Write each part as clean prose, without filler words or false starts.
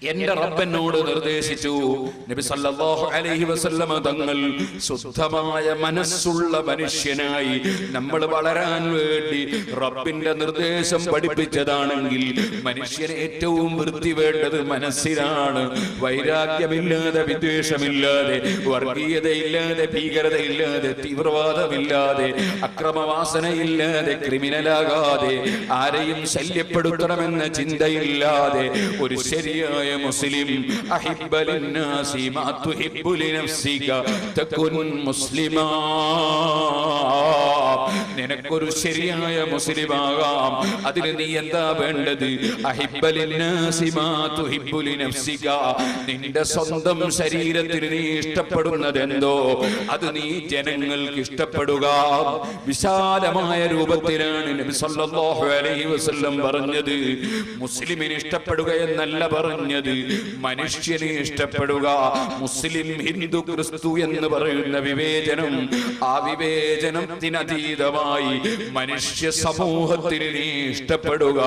എന്റെ റബ്ബനോട് നിർദ്ദേശിച്ചു. നബി സല്ലല്ലാഹു അലൈഹി വസല്ലമ തങ്ങൾ ശുദ്ധമായ മനസ്സുള്ള മനുഷ്യനായി നമ്മൾ വളരാൻ വേണ്ടി റബ്ബിന്റെ നിർദ്ദേശം പഠിപ്പിച്ചതാണെങ്കിൽ മനുഷ്യന് ഏറ്റവും വൃത്തി വേണ്ടത് മനസ്സിലാണ്. വൈരാഗ്യമില്ലാതെ, വിദ്വേഷമില്ലാതെ, വർഗീയതയില്ലാതെ, ഭീകരതയില്ലാതെ, തീവ്രവാദമില്ലാതെ, അക്രമവാസനയില്ലാതെ, ക്രിമിനലാകാതെ, ആരെയും ശല്യപ്പെടുത്തണമെന്ന ചിന്തയില്ലാതെ ഒരു ശരിയായ മുസ്ലിം അഹിബ്ബ ലിന്നാസി മാ തുഹിബ്ബു ലിനഫ്സിക തകുൻ മുസ്ലിമാ. നിനക്കൊരു ശരിയായ മുസ്ലിമാകാം. അതിന് നീ എന്താ വേണ്ടത്? അഹിബ്ബ ലിന്നാസി മാ തുഹിബ്ബു ലിനഫ്സിക. നിന്റെ സ്വന്തം ശരീരത്തിന് നീ ഇഷ്ടപ്പെടുന്നത് എന്തോ അത് നീ ജനങ്ങൾക്ക് ഇഷ്ടപ്പെടുക. വിശാലമായ രൂപത്തിലാണ് നബി സല്ലല്ലാഹു അലൈഹി വസല്ലം പറഞ്ഞത്. മുസ്ലിമിന് ഇഷ്ടപ്പെടുക എന്നല്ല പറഞ്ഞത്, മനുഷ്യനെ ഇഷ്ടപ്പെടുക. മുസ്ലിം, ഹിന്ദു, ക്രിസ്തു എന്ന് പറയുന്ന വിവേചനം, ആ വിവേചനത്തിനതീതമായി മനുഷ്യ സമൂഹത്തിന് നീ ഇഷ്ടപ്പെടുക.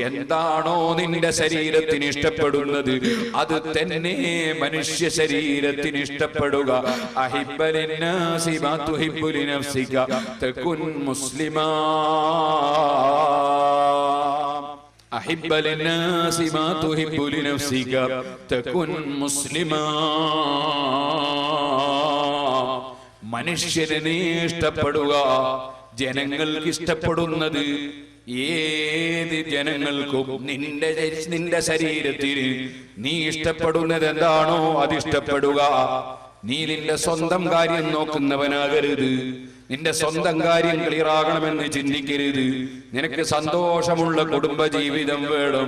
എന്താണോ നിന്റെ ശരീരത്തിന് ഇഷ്ടപ്പെടുന്നത് അത് തന്നെ മനുഷ്യ ശരീരത്തിന് ഇഷ്ടപ്പെടുക. അഹിബ്ബ ലിന്നാസി മാ തുഹിബ്ബു ലിനഫ്സിക തകുൻ മുസ്ലിമാ. അഹിബ്ബ ലിന്നാസി മാ തുഹിബ്ബു ലിനഫ്സിക തകുൻ മുസ്ലിമാ. മനുഷ്യനെ ഇഷ്ടപ്പെടുക. ജനങ്ങൾക്ക് ഇഷ്ടപ്പെടുന്നത് ഏത് ജനങ്ങൾക്കും നിന്റെ ശരീരത്തിന് നീ ഇഷ്ടപ്പെടുന്നത് എന്താണോ അത് ഇഷ്ടപ്പെടുക. നീ നിന്റെ സ്വന്തം കാര്യം നോക്കുന്നവനാകരുത്. നിന്റെ സ്വന്തം കാര്യം ക്ലിയറാകണമെന്ന് ചിന്തിക്കരുത്. നിനക്ക് സന്തോഷമുള്ള കുടുംബജീവിതം വേണം,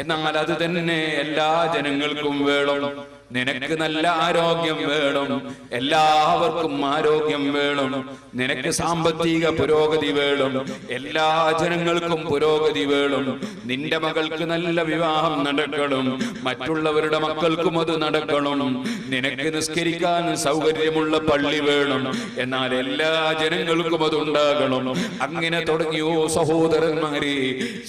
എന്നാൽ അത് തന്നെ എല്ലാ ജനങ്ങൾക്കും വേണം. നിനക്ക് നല്ല ആരോഗ്യം വേണം, എല്ലാവർക്കും ആരോഗ്യം വേണം. നിനക്ക് സാമ്പത്തിക പുരോഗതി വേണം, എല്ലാ ജനങ്ങൾക്കും പുരോഗതി വേണം. നിന്റെ മകൾക്ക് നല്ല വിവാഹം നടക്കണം, മറ്റുള്ളവരുടെ മക്കൾക്കും അത് നടക്കണം. നിനക്ക് നിസ്കരിക്കാൻ സൗകര്യമുള്ള പള്ളി വേണം, എന്നാൽ എല്ലാ ജനങ്ങൾക്കും അതുണ്ടാകണം. അങ്ങനെ തുടങ്ങിയോ സഹോദരന്മാരെ,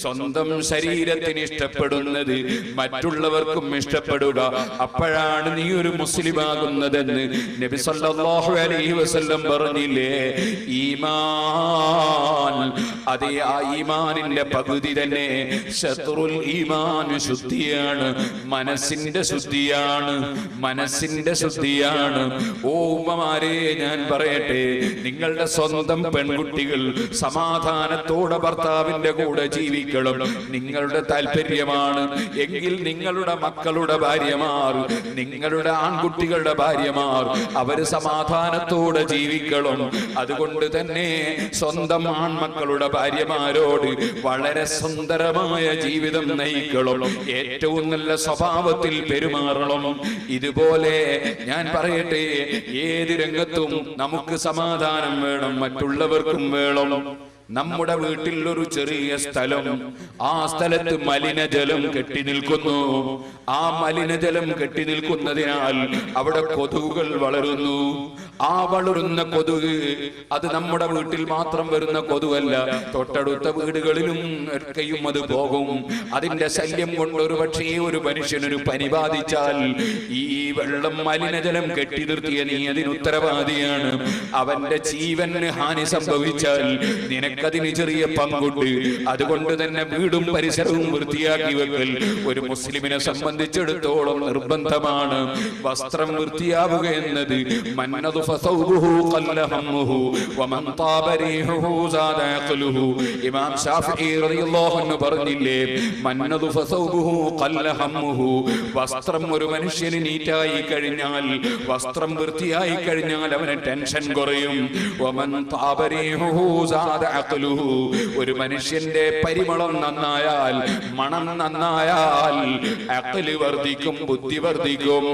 സ്വന്തം ശരീരത്തിന് ഇഷ്ടപ്പെടുന്നത് മറ്റുള്ളവർക്കും ഇഷ്ടപ്പെടുക. അപ്പോഴാണ് നീ ഒരു മുസ്ലിമാകുന്നതെന്ന് നബി സല്ലല്ലാഹു അലൈഹി വസല്ലം പറഞ്ഞില്ലേ. ഈമാൻ, അതേ ആ ഈമാനിന്റെ പകുതി തന്നെ ശത്രുൽ ഈമാൻ ശുദ്ധിയാണ്, മനസ്സിന്റെ ശുദ്ധിയാണ്, മനസ്സിന്റെ ശുദ്ധിയാണ്. ഓ ഉമ്മമാരെ, ഞാൻ പറയട്ടെ, നിങ്ങളുടെ സ്വന്തം പെൺകുട്ടികൾ സമാധാനത്തോടെ ഭർത്താവിന്റെ കൂടെ ജീവിക്കണം, നിങ്ങളുടെ താല്പര്യമാണ് എങ്കിൽ നിങ്ങളുടെ മക്കളുടെ ഭാര്യമാർ, നിങ്ങളുടെ ആൺകുട്ടികളുടെ ഭാര്യമാർ അവര് സമാധാനത്തോടെ ജീവിക്കണം. അതുകൊണ്ട് തന്നെ സ്വന്തം ആൺമക്കളുടെ ഭാര്യമാരോട് വളരെ സുന്ദരമായ ജീവിതം നയിക്കണം, ഏറ്റവും നല്ല സ്വഭാവത്തിൽ പെരുമാറണം. ഇതുപോലെ ഞാൻ പറയട്ടെ, ഏത് രംഗത്തും നമുക്ക് സമാധാനം വേണം, മറ്റുള്ളവർക്കും വേണം. നമ്മുടെ വീട്ടിൽ ഒരു ചെറിയ സ്ഥലം, ആ സ്ഥലത്ത് മലിനജലം കെട്ടി നിൽക്കുന്നു. ആ മലിനജലം കെട്ടി നിൽക്കുന്നതിനാൽ അവിടെ കൊതുകുകൾ വളരുന്നു. ആ വളരുന്ന കൊതുക് അത് നമ്മുടെ വീട്ടിൽ മാത്രം വരുന്ന കൊതുകല്ല, തൊട്ടടുത്ത വീടുകളിലും ഒക്കെയും അത് പോകും. അതിന്റെ ശല്യം കൊണ്ട് ഒരു പക്ഷേ ഒരു മനുഷ്യനൊരു പനി ബാധിച്ചാൽ ഈ വെള്ളം മലിനജലം കെട്ടി നിർത്തിയ നീ അതിന് ഉത്തരവാദിയാണ്. അവന്റെ ജീവന് ഹാനി സംഭവിച്ചാൽ നിനക്കതിന് ചെറിയ പങ്കുണ്ട്. അതുകൊണ്ട് തന്നെ വീടും പരിസരവും വൃത്തിയാക്കി വെക്കൽ ഒരു മുസ്ലിമിനെ സംബന്ധിച്ചിടത്തോളം നിർബന്ധമാണ്. വസ്ത്രം വൃത്തിയാവുക എന്നത് മന്നദു ഫസൗബുഹു ഖല്ല ഹമ്മുഹു വമൻ താബ റീഹുഹു സാദ അഖ്ലുഹു. ഇമാം ശാഫിഈ റളിയല്ലാഹു അൻഹു പറഞ്ഞില്ലേ, മന്നദു ഫസൗബുഹു ഖല്ല ഹമ്മുഹു. വസ്ത്രം ഒരു മനുഷ്യന് നീറ്റായി കഴിഞ്ഞാൽ, വസ്ത്രം വൃത്തിയായി കഴിഞ്ഞാൽ അവന് ടെൻഷൻ കുറയും. വമൻ താബ റീഹുഹു സാദ അഖ്ലുഹു. ഒരു മനുഷ്യന്റെ പരിമളം നന്നായാൽ, മണം നന്നായാൽ അഖ്ല് വർദ്ധിക്കും, ബുദ്ധി വർദ്ധിക്കും.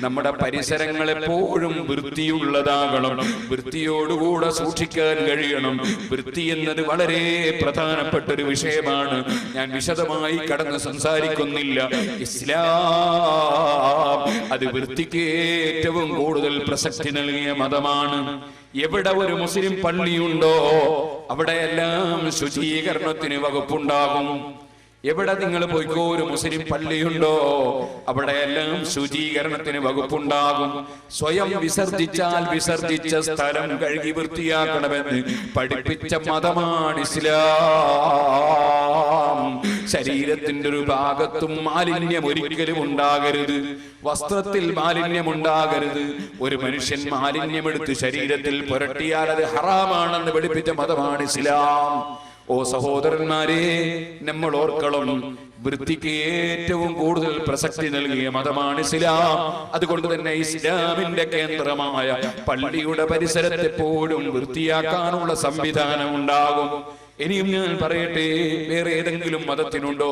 നമ്മുടെ പരിസരങ്ങൾ എപ്പോഴും വൃത്തിയുള്ളതാകണം, വൃത്തിയോടുകൂടെ സൂക്ഷിക്കാൻ കഴിയണം. വൃത്തി എന്നത് വളരെ പ്രധാനപ്പെട്ട ഒരു വിഷയമാണ്. ഞാൻ വിശദമായി കടന്ന് സംസാരിക്കുന്നില്ല. ഇസ്ലാം അത് വൃത്തിക്ക് ഏറ്റവും കൂടുതൽ പ്രസക്തി നൽകിയ മതമാണ്. എവിടെ ഒരു മുസ്ലിം പള്ളിയുണ്ടോ അവിടെയെല്ലാം ശുചീകരണത്തിന് വകുപ്പുണ്ടാകും. എവിടെ നിങ്ങൾ പോയിക്കോ ഒരു മുസ്ലിം പള്ളിയുണ്ടോ അവിടെയെല്ലാം ശുചീകരണത്തിന് വകുപ്പുണ്ടാകും. സ്വയം വിസർജിച്ചാൽ വിസർജിച്ച സ്ഥലം കഴുകി വൃത്തിയാക്കണമെന്ന് പഠിപ്പിച്ച മതമാണ് ഇസ്ലാം. ശരീരത്തിന്റെ ഒരു ഭാഗത്തും മാലിന്യം ഒരിക്കലും ഉണ്ടാകരുത്. വസ്ത്രത്തിൽ മാലിന്യം ഉണ്ടാകരുത്. ഒരു മനുഷ്യൻ മാലിന്യമെടുത്ത് ശരീരത്തിൽ പുരട്ടിയാൽ അത് ഹറാമാണെന്ന് പഠിപ്പിച്ച മതമാണ് ഇസ്ലാം. ഓ സഹോദരന്മാരെ, നമ്മൾ ഓർക്കണം, വൃത്തിക്ക് ഏറ്റവും കൂടുതൽ പ്രസക്തി നൽകിയ മതമാണ് ഇസ്ലാം. അതുകൊണ്ട് തന്നെ ഇസ്ലാമിന്റെ കേന്ദ്രമായ പള്ളിയുടെ പരിസരത്ത് എപ്പോഴും വൃത്തിയാക്കാനുള്ള സംവിധാനം ഉണ്ടാകും. ഇനിയും ഞാൻ പറയട്ടെ, വേറെ ഏതെങ്കിലും മതത്തിനുണ്ടോ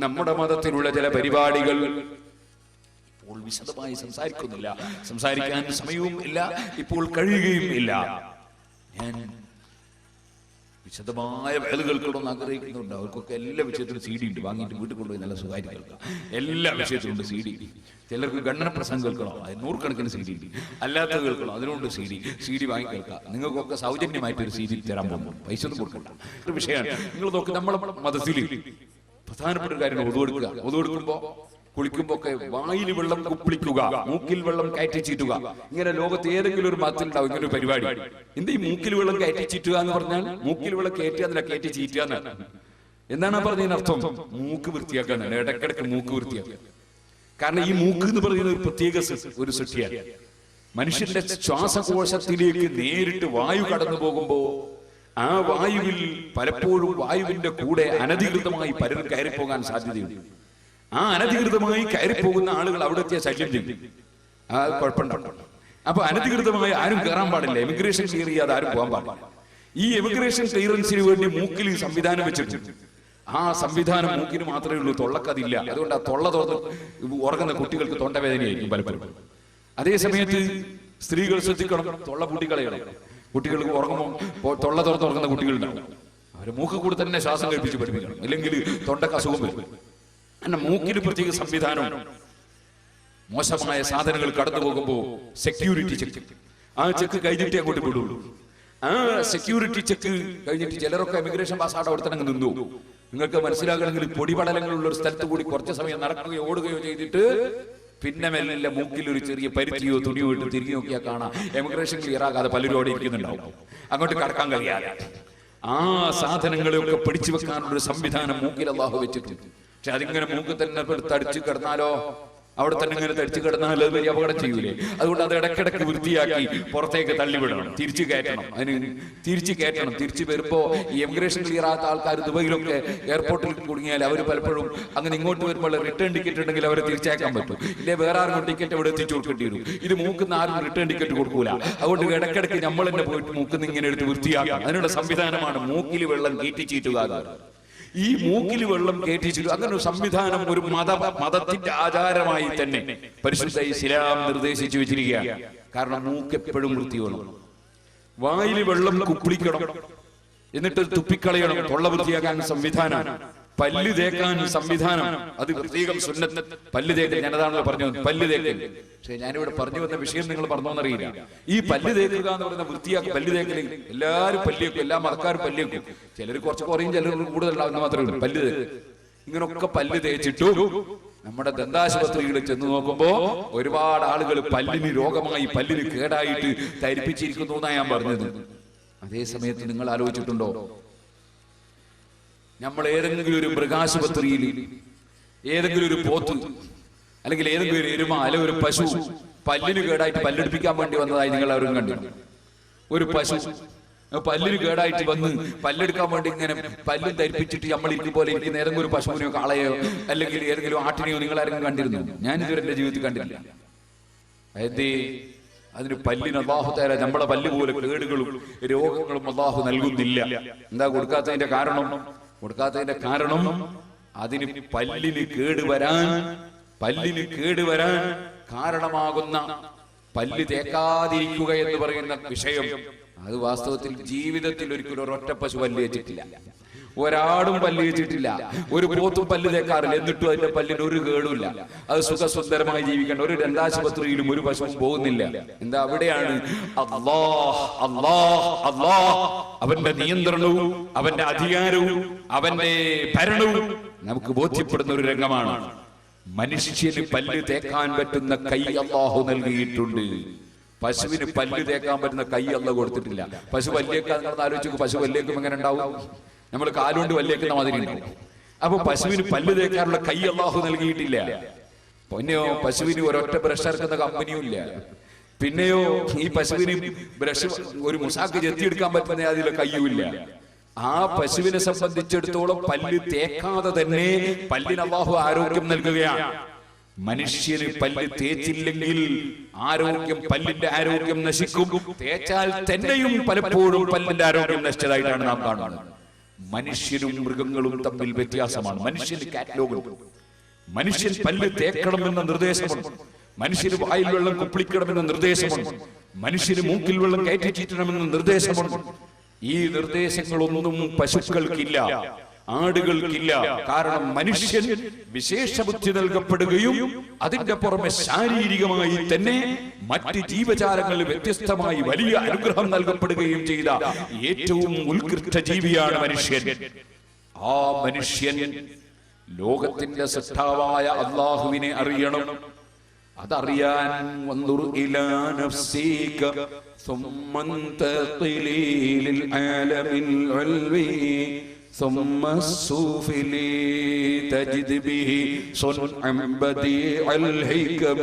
നമ്മുടെ മതത്തിലുള്ള ചില പരിപാടികൾ? ഇപ്പോൾ വിശദമായി സംസാരിക്കുന്നില്ല, സംസാരിക്കാൻ സമയവും ഇല്ല, ഇപ്പോൾ കഴിയുകയും ഇല്ല. ഞാൻ വിശദമായ വേല കേൾക്കണമെന്ന് ആഗ്രഹിക്കുന്നുണ്ട്. അവർക്കൊക്കെ എല്ലാ വിഷയത്തിലും CD ഉണ്ട്, വാങ്ങിയിട്ട് വീട്ടിൽ കൊണ്ടുപോയി നല്ല സുഖമായിട്ട് കേൾക്കാം. എല്ലാ വിഷയത്തിലും ഉണ്ട് CD. ചിലർക്ക് ഗണ്ണന പ്രസംഗം കേൾക്കണം, അത് 100 കണക്കിന് CD ഉണ്ട്. അല്ലാത്ത കേൾക്കണം, അതിനുണ്ട് CD വാങ്ങി കേൾക്കാം. നിങ്ങൾക്കൊക്കെ സൗജന്യമായിട്ട് ഒരു CD തരാൻ പോകുന്നു, പൈസ ഒന്നും കൊടുക്കണ്ട. ഒരു വിഷയമാണ്. നിങ്ങൾ നോക്കി, നമ്മളെ മതത്തിൽ പ്രധാനപ്പെട്ട ഒരു കാര്യമാണ് ഒതു കൊടുക്കുക. ഒതു കൊടുക്കുമ്പോ കുളിക്കുമ്പോ ഒക്കെ വായിൽ വെള്ളം കുപ്പിളിക്കുക, മൂക്കിൽ വെള്ളം കയറ്റി ചീറ്റുക. ഇങ്ങനെ ലോകത്ത് ഏതെങ്കിലും ഒരു മതത്തിലുണ്ടാവും ഇങ്ങനെ ഒരു പരിപാടി. എന്ത് ഈ മൂക്കിൽ വെള്ളം കയറ്റി ചീറ്റുക എന്ന് പറഞ്ഞാൽ? മൂക്കിൽ വെള്ളം കയറ്റി അതിനെ കയറ്റി ചീറ്റുക എന്താണ് പറഞ്ഞതിന് അർത്ഥം? മൂക്ക് വൃത്തിയാക്കാനാണ്. ഇടയ്ക്കിടയ്ക്ക് മൂക്ക് വൃത്തിയാക്കുക. കാരണം ഈ മൂക്ക് എന്ന് പറയുന്ന ഒരു പ്രത്യേക ഒരു സൃഷ്ടിയാണ്. മനുഷ്യന്റെ ശ്വാസകോശത്തിലേക്ക് നേരിട്ട് വായു കടന്നു പോകുമ്പോ ആ വായുവിൽ പലപ്പോഴും വായുവിന്റെ കൂടെ അനധികൃതമായി പലരും കയറിപ്പോകാൻ സാധ്യതയുണ്ട്. ആ അനധികൃതമായി കയറിപ്പോകുന്ന ആളുകൾ അവിടുത്തെ ശല്യം ചെയ്യും. ആ കുഴപ്പമുണ്ടാവും. അപ്പൊ അനധികൃതമായി ആരും കയറാൻ പാടില്ല. എമിഗ്രേഷൻ ക്ലിയർ ചെയ്യാതെ ആരും പോകാൻ പാടില്ല. ഈ എമിഗ്രേഷൻ ക്ലിയറൻസിന് വേണ്ടി മൂക്കിൽ സംവിധാനം വെച്ചിട്ടുണ്ട്. ആ സംവിധാനം മൂക്കിന് മാത്രമേ ഉള്ളൂ, തൊള്ളക്കതില്ല. അതുകൊണ്ട് ആ തൊള്ള തുറന്ന് ഉറങ്ങുന്ന കുട്ടികൾക്ക് തൊണ്ടവേദനയായിരിക്കും പലപ്പോഴും. അതേ സമയത്ത് സ്ത്രീകൾ ശ്രദ്ധിക്കണം, തൊള്ള പൂട്ടിക്കളയണം. കുട്ടികൾക്ക് ഉറങ്ങുമ്പോൾ തൊള്ള തുറന്ന് ഉറങ്ങുന്ന കുട്ടികളുണ്ടാവും. അവര് മൂക്ക് കൂടെ തന്നെ ശ്വാസം കഴിപ്പിച്ച് പഠിപ്പിക്കണം, അല്ലെങ്കിൽ തൊണ്ടക്ക് അസുഖം വരും. എന്നെ മൂക്കിന് പ്രത്യേക സംവിധാനം. മോശമായ സാധനങ്ങൾ കടന്നു പോകുമ്പോ സെക്യൂരിറ്റി ചെക്ക്, ആ ചെക്ക് കഴിഞ്ഞിട്ടേ അങ്ങോട്ട് വിടുള്ളൂ. ആ സെക്യൂരിറ്റി ചെക്ക് കഴിഞ്ഞിട്ട് ചിലരൊക്കെ എമിഗ്രേഷൻ പാസ്സായിട്ട് അവിടെ തന്നെ നിന്നു. നിങ്ങൾക്ക് മനസ്സിലാകണമെങ്കിൽ പൊടിപടലങ്ങളുള്ള ഒരു സ്ഥലത്ത് കൂടി കുറച്ച് സമയം നടക്കുകയോ ഓടുകയോ ചെയ്തിട്ട് പിന്നെ മെല്ലെ മൂക്കിൽ ഒരു ചെറിയ പരുത്തിയോ തുണിയോ ഇട്ട് തിരികെ നോക്കിയാൽ കാണാം എമിഗ്രേഷൻ ക്ലിയർ ആകാതെ പലരും അവിടെ ഇരിക്കുന്നുണ്ടാവും, അങ്ങോട്ട് കടക്കാൻ കഴിയാതെ. ആ സാധനങ്ങളെയൊക്കെ പിടിച്ചു വെക്കാനുള്ള ഒരു സംവിധാനം മൂക്കിൽ അല്ലാഹു വെച്ചിട്ടുണ്ട്. പക്ഷെ അതിങ്ങനെ മൂക്കിൽ തന്നെ തടിച്ചു കിടന്നാലോ, അവിടെ തന്നെ ഇങ്ങനെ തടിച്ചു കിടന്നാൽ അത് വലിയ അപകടം ചെയ്യൂലേ. അതുകൊണ്ട് അത് ഇടയ്ക്കിടയ്ക്ക് വൃത്തിയാക്കി പുറത്തേക്ക് തള്ളിവിടണം, തിരിച്ചു കയറ്റണം. അതിന് തിരിച്ചു കയറ്റണം. തിരിച്ചു വരുമ്പോ ഈ എമിഗ്രേഷൻ ക്ലിയർ ആകാത്ത ആൾക്കാർ ദുബൈയിലൊക്കെ എയർപോർട്ടിൽ കുടുങ്ങിയാൽ അവർ പലപ്പോഴും അങ്ങനെ ഇങ്ങോട്ട് വരുമ്പോൾ റിട്ടേൺ ടിക്കറ്റ് ഉണ്ടെങ്കിൽ അവരെ തിരിച്ചയക്കാൻ പറ്റും. ഇല്ലേ വേറെ ആർക്കും ടിക്കറ്റ് അവിടെ എത്തിച്ചു കൊടുക്കേണ്ടി വരും. ഇത് മൂക്കുന്ന ആരും റിട്ടേൺ ടിക്കറ്റ് കൊടുക്കൂല. അതുകൊണ്ട് ഇടയ്ക്കിടയ്ക്ക് നമ്മൾ തന്നെ പോയിട്ട് മൂക്കുന്ന ഇങ്ങനെ എടുത്ത് വൃത്തിയാക്കാം. അതിനുള്ള സംവിധാനമാണ് മൂക്കിൽ വെള്ളം കയറ്റിച്ചീറ്റുക. ഈ മൂക്കിൽ വെള്ളം കയറ്റിച്ചിട്ട് അങ്ങനെ ഒരു സംവിധാനം ഒരു മതത്തിന്റെ ആചാരമായി തന്നെ പരിശുദ്ധ ഇസ്ലാം നിർദ്ദേശിച്ചു വെച്ചിരിക്കുകയാണ്. കാരണം മൂക്ക് എപ്പോഴും വൃത്തി വേണം. വായിൽ വെള്ളം കുപ്പിളിക്കണം, എന്നിട്ട് തുപ്പിക്കളയണം. തൊള്ള വൃത്തിയാക്കാൻ സംവിധാനം, പല്ല് തേക്കാൻ സംവിധാനം, അത് പ്രത്യേകം സുന്നത്ത്. പല്ല് തേക്കൽ ഞാനതാണല്ലോ പറഞ്ഞു, പല്ല് തേക്കൽ. പക്ഷെ ഞാനിവിടെ പറഞ്ഞു വന്ന വിഷയം നിങ്ങൾ പറഞ്ഞോന്നറിയില്ല. ഈ പല്ല് തേക്കുക എന്ന് പറയുന്ന വൃത്തിയാക്കി പല്ല് തേക്കൽ എല്ലാവരും പല്ലിയേക്കും, എല്ലാ മതക്കാരും പല്ലിയേക്കും. ചിലർ കുറച്ച് കുറയും, ചിലർ കൂടുതലുണ്ടാവുന്ന മാത്രമേ ഉള്ളൂ. പല്ല് തേക്ക് ഇങ്ങനൊക്കെ പല്ല് തേച്ചിട്ടു നമ്മുടെ ദന്താശുപത്രികളിൽ ചെന്ന് നോക്കുമ്പോ ഒരുപാട് ആളുകൾ പല്ലിന് രോഗമായി, പല്ലിന് കേടായിട്ട് ധരിപ്പിച്ചിരിക്കുന്നു എന്നാണ് ഞാൻ പറഞ്ഞത്. അതേ സമയത്ത് നിങ്ങൾ ആലോചിച്ചിട്ടുണ്ടോ, നമ്മൾ ഏതെങ്കിലും ഒരു മൃഗാശുപത്രിയിൽ ഏതെങ്കിലും ഒരു പോത്ത് അല്ലെങ്കിൽ ഏതെങ്കിലും ഒരു എരുമ അല്ലെങ്കിൽ ഒരു പശു പല്ലിന് കേടായിട്ട് പല്ലെടുപ്പിക്കാൻ വേണ്ടി വന്നതായി നിങ്ങൾ അവരും കണ്ടിരുന്നു? ഒരു പശു പല്ലിന് കേടായിട്ട് വന്ന് പല്ലെടുക്കാൻ വേണ്ടി ഇങ്ങനെ പല്ലും ധരിപ്പിച്ചിട്ട് നമ്മൾ ഇരിക്കും പോലെ ഇരിക്കുന്ന ഏതെങ്കിലും ഒരു പശുവിനെയോ കാളയോ അല്ലെങ്കിൽ ഏതെങ്കിലും ആട്ടിനെയോ നിങ്ങൾ ആരെങ്കിലും കണ്ടിരുന്നു? ഞാൻ ഇതുവരെ എന്റെ ജീവിതത്തിൽ കണ്ടില്ല. അതായത് അതിന് പല്ലിന് അല്ലാഹു തആല നമ്മളെ പല്ല് പോലെ കേടുകളും രോഗങ്ങളും അല്ലാഹു നൽകുന്നില്ല. എന്താ കൊടുക്കാത്തതിന്റെ കാരണം? കൊടുക്കാത്തതിന്റെ കാരണം അതിന് പല്ലിന് കേടുവരാൻ കാരണമാകുന്ന പല്ല് തേക്കാതിരിക്കുക എന്ന് പറയുന്ന വിഷയം, അത് വാസ്തവത്തിൽ ജീവിതത്തിൽ ഒരിക്കലും ഒരൊറ്റ പശു പല്ല് തേച്ചിട്ടില്ല, ഒരാടും പല്ല് തേച്ചിട്ടില്ല, ഒരു പോത്തും പല്ല് തേക്കാറില്ല. എന്നിട്ടും അതിന്റെ പല്ലിന് ഒരു കേടുമില്ല. അത് സുഖസുന്ദരമായി ജീവിക്കേണ്ട ഒരു ദന്താശുപത്രിയിലും ഒരു പശുവും പോകുന്നില്ല. എന്താ? അവിടെയാണ് അല്ലാഹ് അവന്റെ നിയന്ത്രണവും അവന്റെ അധികാരവും അവന്റെ ഭരണവും നമുക്ക് ബോധ്യപ്പെടുന്ന ഒരു രംഗമാണ്. മനുഷ്യന് പല്ല് തേക്കാൻ പറ്റുന്ന കൈ അല്ലാഹു നൽകിയിട്ടുണ്ട്. പശുവിന് പല്ല് തേക്കാൻ പറ്റുന്ന കൈ അല്ലാഹു കൊടുത്തിട്ടില്ല. പശു പല്ലേക്കാൻ ആലോചിച്ചു, പശു പല്ലേക്കും എങ്ങനെ ഉണ്ടാവും? നമ്മൾ കാലുകൊണ്ട് പല്ലേക്കുന്ന മാതിരി ഉണ്ടാവും. അപ്പൊ പശുവിന് പല്ല് തേക്കാനുള്ള കൈ അല്ലാഹു നൽകിയിട്ടില്ല. പിന്നെയോ പശുവിന് ഒരൊറ്റ ബ്രഷ് ഇറക്കുന്ന കമ്പനിയും ഇല്ല. പിന്നെയോ ഈ പശുവിന് ബ്രഷ് ഒരു മുസാക്ക് ചെത്തിയെടുക്കാൻ പറ്റുന്ന അതിലെ കയ്യുമില്ല. ആ പശുവിനെ സംബന്ധിച്ചിടത്തോളം പല്ല് തേക്കാതെ തന്നെ പല്ലിന് അല്ലാഹു ആരോഗ്യം നൽകുകയാണ്. മനുഷ്യന് പല്ല് തേച്ചില്ലെങ്കിൽ പല്ലിന്റെ ആരോഗ്യം നശിക്കും. തേച്ചാൽ തന്നെയും പലപ്പോഴും പല്ലിന്റെ ആരോഗ്യം നശിച്ചതായിട്ടാണ് നാം കാണുന്നത്. മനുഷ്യനും മൃഗങ്ങളും തമ്മിൽ വ്യത്യാസമാണ്. മനുഷ്യന് കാറ്റലോഗുണ്ട്. മനുഷ്യൻ പല്ല് തേക്കണമെന്ന നിർദ്ദേശമുണ്ട്. മനുഷ്യന് വായിൽ വെള്ളം കുപ്പിളിക്കണമെന്ന നിർദ്ദേശമുണ്ട്. മനുഷ്യന് മൂക്കിൽ വെള്ളം കയറ്റി ചീറ്റണമെന്ന നിർദ്ദേശമുണ്ട്. ഈ നിർദ്ദേശങ്ങളൊന്നും പശുക്കൾക്കില്ല, ആടുകൾക്കില്ല. കാരണം മനുഷ്യൻ വിശേഷ ബുദ്ധി നൽകപ്പെടുകയും അതിന്റെ പുറമെ ശാരീരികമായി തന്നെ മറ്റ് ജീവജാലങ്ങളിൽ വ്യത്യസ്തമായി വലിയ അനുഗ്രഹം നൽകപ്പെടുകയും ചെയ്ത ഏറ്റവും ഉത്കൃഷ്ട ജീവിയാണ് മനുഷ്യൻ. ആ മനുഷ്യൻ ലോകത്തിന്റെ സൃഷ്ടാവായ അല്ലാഹുവിനെ അറിയണം. അതറിയാൻ വന്നുർ ഇലാ നഫ്സിക ثم انتقلي للعالم العلوي ثم السفلي تجد به صنعا بديع الحكم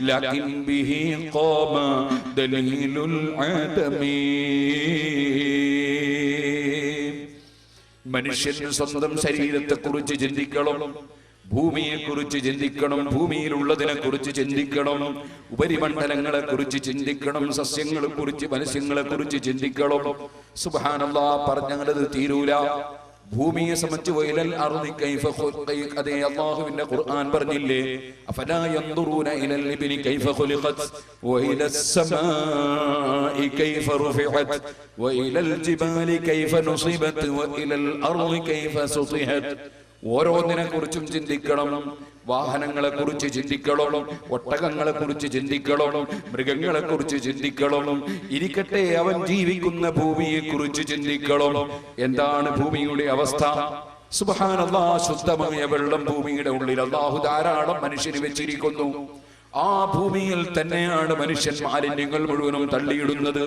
لكن به قام دليل العدم. മനുഷ്യൻ സ്വന്തം ശരീരത്തെ കുറിച്ച് ചിന്തിക്കണം, ഭൂമിയെ കുറിച്ച് ചിന്തിക്കണം, ഭൂമിയിലുള്ളതിനെ കുറിച്ച് ചിന്തിക്കണം, ഉപരിമണ്ഡലങ്ങളെ കുറിച്ച് ചിന്തിക്കണം, സസ്യങ്ങളെ കുറിച്ച് മത്സ്യങ്ങളെ കുറിച്ച് ചിന്തിക്കണം. സുബ്ഹാനല്ലാഹ്, പറഞ്ഞത് തീരൂല. ഭൂമിയെ സംബന്ധിച്ച് വൈലൽ അർളി കൈഫ ഖുലിഖത്, അതേ അല്ലാഹുവിന്റെ ഖുർആൻ പറഞ്ഞില്ലേ, അഫലാ യൻദുറൂന ഇലൽ ഇബ്നി കൈഫ ഖുലിഖത് വഇലസ് സമാഇ കൈഫ റുഫിഅത് വഇലൽ ജിബാലി കൈഫ നുസിബത് വഇലൽ അർളി കൈഫ സുതിഹത്. ഓരോന്നിനെ കുറിച്ചും ചിന്തിക്കണം. വാഹനങ്ങളെ കുറിച്ച് ചിന്തിക്കണം, ഒട്ടകങ്ങളെ കുറിച്ച് ചിന്തിക്കണം, മൃഗങ്ങളെ കുറിച്ച് ചിന്തിക്കണം. ഇരിക്കട്ടെ, അവൻ ജീവിക്കുന്ന ഭൂമിയെ കുറിച്ച് ചിന്തിക്കണം. എന്താണ് ഭൂമിയുടെ അവസ്ഥ? സുബ്ഹാനല്ലാഹ്, ശുദ്ധമായ വെള്ളം ഭൂമിയുടെ ഉള്ളിൽ അല്ലാഹു ധാരാളം മനുഷ്യന് വെച്ചിരിക്കുന്നു. ആ ഭൂമിയിൽ തന്നെയാണ് മനുഷ്യൻ മാലിന്യങ്ങൾ മുഴുവനും തള്ളിയിടുന്നത്.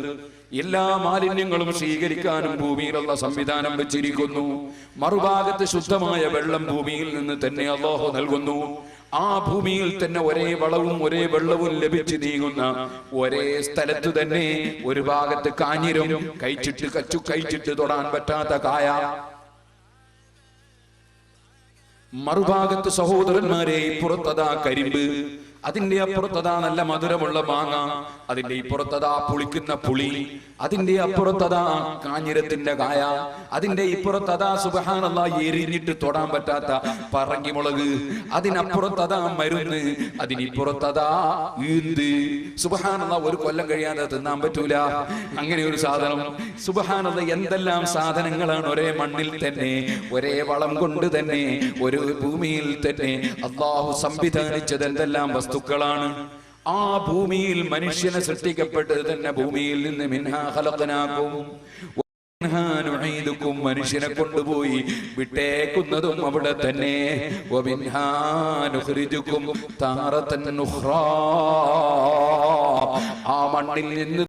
എല്ലാ മാലിന്യങ്ങളും സ്വീകരിക്കാനും ഭൂമിയിലുള്ള സംവിധാനം വെച്ചിരിക്കുന്നു. മറുഭാഗത്ത് ശുദ്ധമായ വെള്ളം ഭൂമിയിൽ നിന്ന് തന്നെ അല്ലാഹു നൽകുന്നു. ആ ഭൂമിയിൽ തന്നെ ഒരേ വളവും ഒരേ വെള്ളവും ലഭിച്ചു നീങ്ങുന്ന ഒരേ സ്ഥലത്ത് തന്നെ ഒരു ഭാഗത്ത് കാഞ്ഞിരം, കഴിച്ചിട്ട് തൊടാൻ പറ്റാത്ത കായ, മറുഭാഗത്ത് സഹോദരന്മാരെ പുറത്തതാ കരിമ്പ്, അതിന്റെ അപ്പുറത്തതാ നല്ല മധുരമുള്ള മാങ്ങ, അതിന്റെ ഇപ്പുറത്തതാ പുളിക്കുന്ന പുളി, അതിന്റെ അപ്പുറത്തതാ കാഞ്ഞിരത്തിന്റെ കായ, അതിന്റെ ഇപ്പുറത്തതാ സുബ്ഹാനല്ലാഹ് എരിഞ്ഞിട്ട് തൊടാൻ പറ്റാത്ത പറങ്കിമുളക്, അതിനപ്പുറത്തതാ മരുന്ന്, അതിനിപ്പുറത്തതാ ഈന്ത്. സുബ്ഹാനല്ലാഹ്, ഒരു കൊല്ലം കഴിയാതെ തിന്നാൻ പറ്റൂല അങ്ങനെ ഒരു സാധനം. സുബ്ഹാനല്ലാഹ്, എന്തെല്ലാം സാധനങ്ങളാണ് ഒരേ മണ്ണിൽ തന്നെ ഒരേ വളം കൊണ്ട് തന്നെ ഒരു ഭൂമിയിൽ തന്നെ അല്ലാഹു സംവിധാനിച്ചത്. എന്തെല്ലാം വസ്തുക്കളാണ് ആ ഭൂമിയിൽ. മനുഷ്യനെ സൃഷ്ടിക്കപ്പെട്ടത് തന്നെ ഭൂമിയിൽ നിന്ന്. മിൻഹാ ഖലഖനാകും വമിൻഹാ നുഈദുകും, മനുഷ്യനെ കൊണ്ടുപോയി വിട്ടേക്കുന്നതും അവിടെ തന്നെ. വമിൻഹാ നുഖ്രിജുകും താറതൻ ഉഖ്റാ, ആ മണ്ണിൽ നിന്ന്